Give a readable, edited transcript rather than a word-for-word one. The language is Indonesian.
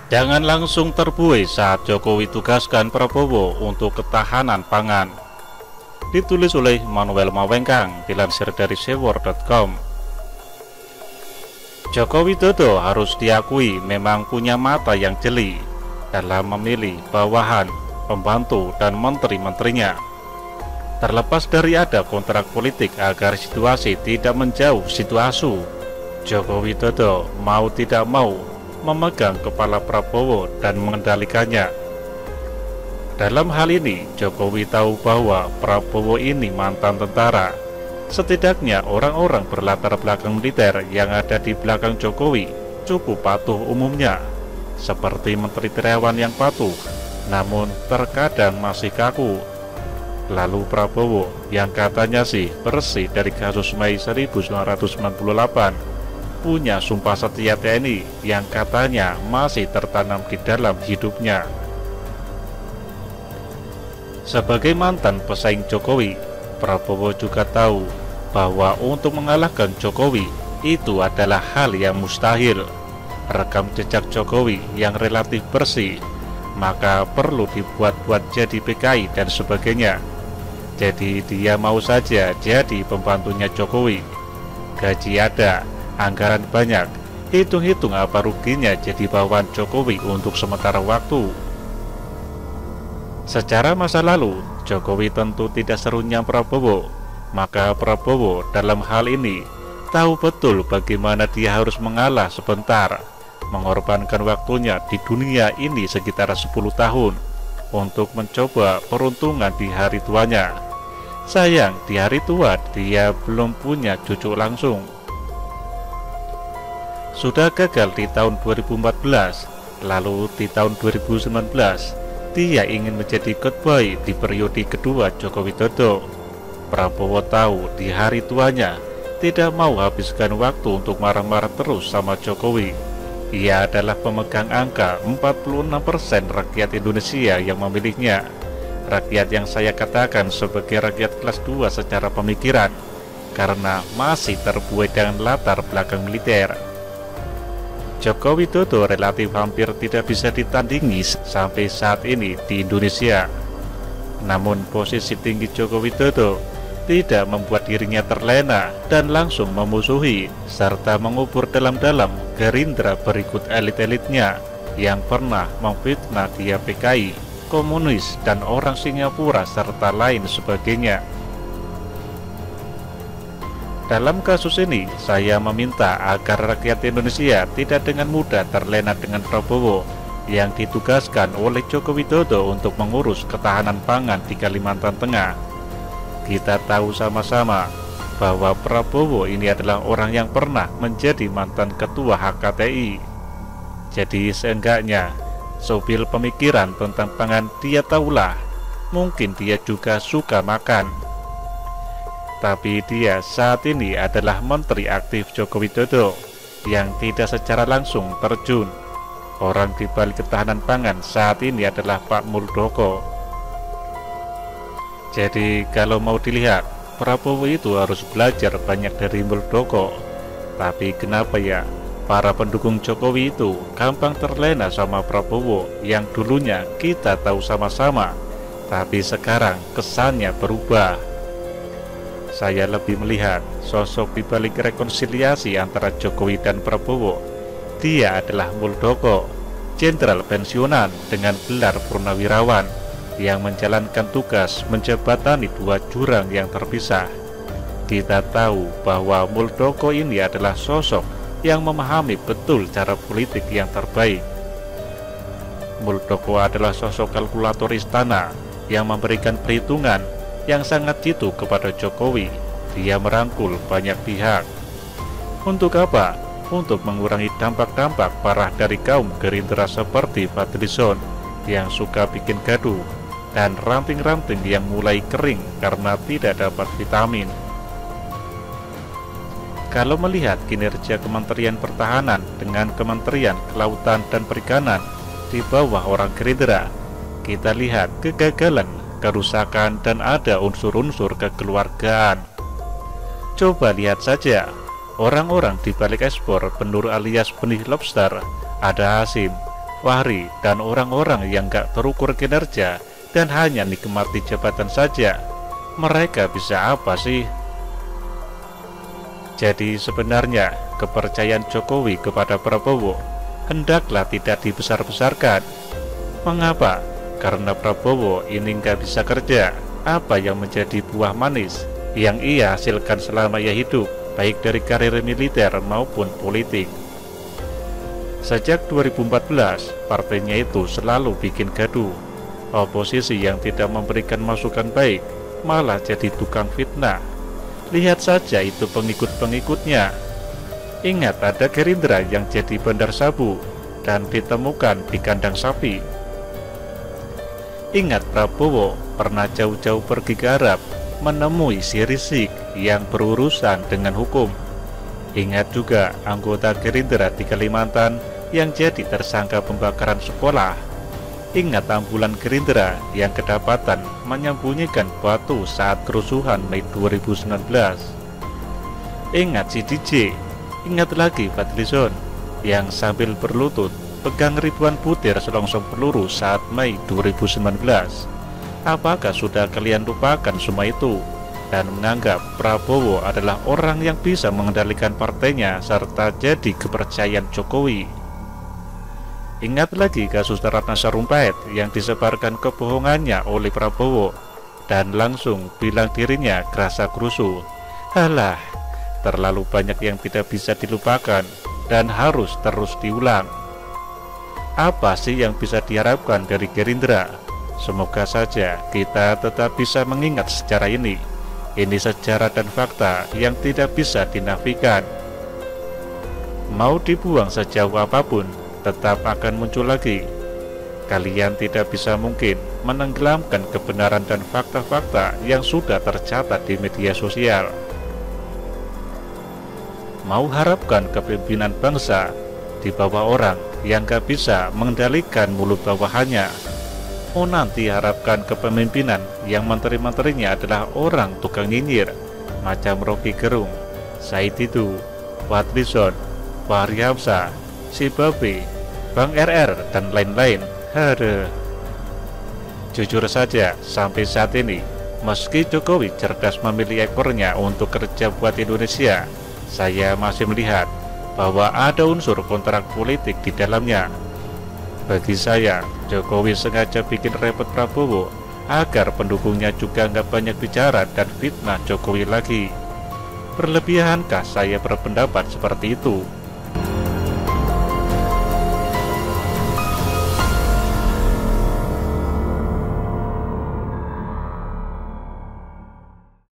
Jangan langsung terbuai saat Jokowi tugaskan Prabowo untuk ketahanan pangan. Ditulis oleh Manuel Mawengkang, dilansir dari sewor.com. Joko Widodo harus diakui memang punya mata yang jeli dalam memilih bawahan, pembantu, dan menteri-menterinya. Terlepas dari ada kontrak politik agar situasi tidak menjauh situ asu, Joko Widodo mau tidak mau memegang kepala Prabowo dan mengendalikannya. Dalam hal ini, Jokowi tahu bahwa Prabowo ini mantan tentara. Setidaknya orang-orang berlatar belakang militer yang ada di belakang Jokowi cukup patuh umumnya, seperti Menteri Terawan yang patuh, namun terkadang masih kaku. Lalu Prabowo yang katanya sih bersih dari kasus Mei 1998, punya sumpah setia TNI yang katanya masih tertanam di dalam hidupnya. Sebagai mantan pesaing Jokowi, Prabowo juga tahu bahwa untuk mengalahkan Jokowi itu adalah hal yang mustahil. Rekam jejak Jokowi yang relatif bersih, maka perlu dibuat-buat jadi PKI dan sebagainya. Jadi dia mau saja jadi pembantunya Jokowi. Gaji ada, anggaran banyak, hitung-hitung apa ruginya jadi bawahan Jokowi untuk sementara waktu. Secara masa lalu, Jokowi tentu tidak serunya Prabowo, maka Prabowo dalam hal ini tahu betul bagaimana dia harus mengalah sebentar, mengorbankan waktunya di dunia ini sekitar 10 tahun untuk mencoba peruntungan di hari tuanya. Sayang, di hari tua dia belum punya cucu langsung. Sudah gagal di tahun 2014, lalu di tahun 2019 dia ingin menjadi good boy di periode kedua Joko Widodo. Prabowo tahu di hari tuanya tidak mau habiskan waktu untuk marah-marah terus sama Jokowi. Ia adalah pemegang angka 46% rakyat Indonesia yang memilihnya. Rakyat yang saya katakan sebagai rakyat kelas 2 secara pemikiran, karena masih terbuai dengan latar belakang militer. Joko Widodo relatif hampir tidak bisa ditandingi sampai saat ini di Indonesia. Namun posisi tinggi Joko Widodo tidak membuat dirinya terlena dan langsung memusuhi serta mengubur dalam-dalam Gerindra berikut elit-elitnya yang pernah memfitnah dia PKI, komunis, dan orang Singapura serta lain sebagainya. Dalam kasus ini, saya meminta agar rakyat Indonesia tidak dengan mudah terlena dengan Prabowo yang ditugaskan oleh Joko Widodo untuk mengurus ketahanan pangan di Kalimantan Tengah. Kita tahu sama-sama bahwa Prabowo ini adalah orang yang pernah menjadi mantan ketua HKTI. Jadi seenggaknya, sobil pemikiran tentang pangan dia tahulah. Mungkin dia juga suka makan. Tapi dia saat ini adalah menteri aktif Joko Widodo yang tidak secara langsung terjun. Orang di balik ketahanan pangan saat ini adalah Pak Muldoko. Jadi kalau mau dilihat, Prabowo itu harus belajar banyak dari Muldoko. Tapi kenapa ya para pendukung Jokowi itu gampang terlena sama Prabowo yang dulunya kita tahu sama-sama, tapi sekarang kesannya berubah. Saya lebih melihat sosok di balik rekonsiliasi antara Jokowi dan Prabowo. Dia adalah Muldoko, jenderal pensiunan dengan gelar purnawirawan yang menjalankan tugas menjebatani dua jurang yang terpisah. Kita tahu bahwa Muldoko ini adalah sosok yang memahami betul cara politik yang terbaik. Muldoko adalah sosok kalkulator istana yang memberikan perhitungan yang sangat jitu kepada Jokowi. Dia merangkul banyak pihak. Untuk apa? Untuk mengurangi dampak-dampak parah dari kaum Gerindra seperti Fadlizon yang suka bikin gaduh dan ranting-ranting yang mulai kering karena tidak dapat vitamin. Kalau melihat kinerja Kementerian Pertahanan dengan Kementerian Kelautan dan Perikanan di bawah orang Gerindra, kita lihat kegagalan, kerusakan, dan ada unsur-unsur kekeluargaan. Coba lihat saja, orang-orang di balik ekspor benur alias benih lobster, ada Hasim, Fahri, dan orang-orang yang gak terukur kinerja dan hanya nikmati jabatan saja. Mereka bisa apa sih? Jadi sebenarnya kepercayaan Jokowi kepada Prabowo hendaklah tidak dibesar-besarkan. Mengapa? Karena Prabowo ini nggak bisa kerja. Apa yang menjadi buah manis yang ia hasilkan selama ia hidup, baik dari karir militer maupun politik? Sejak 2014, partainya itu selalu bikin gaduh. Oposisi yang tidak memberikan masukan baik malah jadi tukang fitnah. Lihat saja itu pengikut-pengikutnya. Ingat ada Gerindra yang jadi bandar sabu dan ditemukan di kandang sapi. Ingat Prabowo pernah jauh-jauh pergi ke Arab menemui si Rizik yang berurusan dengan hukum. Ingat juga anggota Gerindra di Kalimantan yang jadi tersangka pembakaran sekolah. Ingat ambulan Gerindra yang kedapatan menyembunyikan batu saat kerusuhan Mei 2019. Ingat si DJ. Ingat lagi Fadlizon yang sambil berlutut pegang ribuan butir selongsong peluru saat Mei 2019. Apakah sudah kalian lupakan semua itu dan menganggap Prabowo adalah orang yang bisa mengendalikan partainya serta jadi kepercayaan Jokowi? Ingat lagi kasus Ratna Sarumpait yang disebarkan kebohongannya oleh Prabowo dan langsung bilang dirinya kerasa kerusuh. Halah, terlalu banyak yang tidak bisa dilupakan dan harus terus diulang. Apa sih yang bisa diharapkan dari Gerindra? Semoga saja kita tetap bisa mengingat sejarah ini. Ini sejarah dan fakta yang tidak bisa dinafikan. Mau dibuang sejauh apapun, tetap akan muncul lagi. Kalian tidak bisa mungkin menenggelamkan kebenaran dan fakta-fakta yang sudah tercatat di media sosial. Mau harapkan kepemimpinan bangsa di bawah orang yang gak bisa mengendalikan mulut bawahannya. Mau nanti harapkan kepemimpinan yang menteri-menterinya adalah orang tukang nyinyir macam Rocky Gerung, Said Didu, Fadlizon, Fahri Hamzah, si Babe, Bang RR, dan lain-lain. Haduh. Jujur saja, sampai saat ini, meski Jokowi cerdas memilih ekornya untuk kerja buat Indonesia, saya masih melihat bahwa ada unsur kontrak politik di dalamnya. Bagi saya, Jokowi sengaja bikin repot Prabowo agar pendukungnya juga nggak banyak bicara dan fitnah Jokowi lagi. Berlebihankah saya berpendapat seperti itu?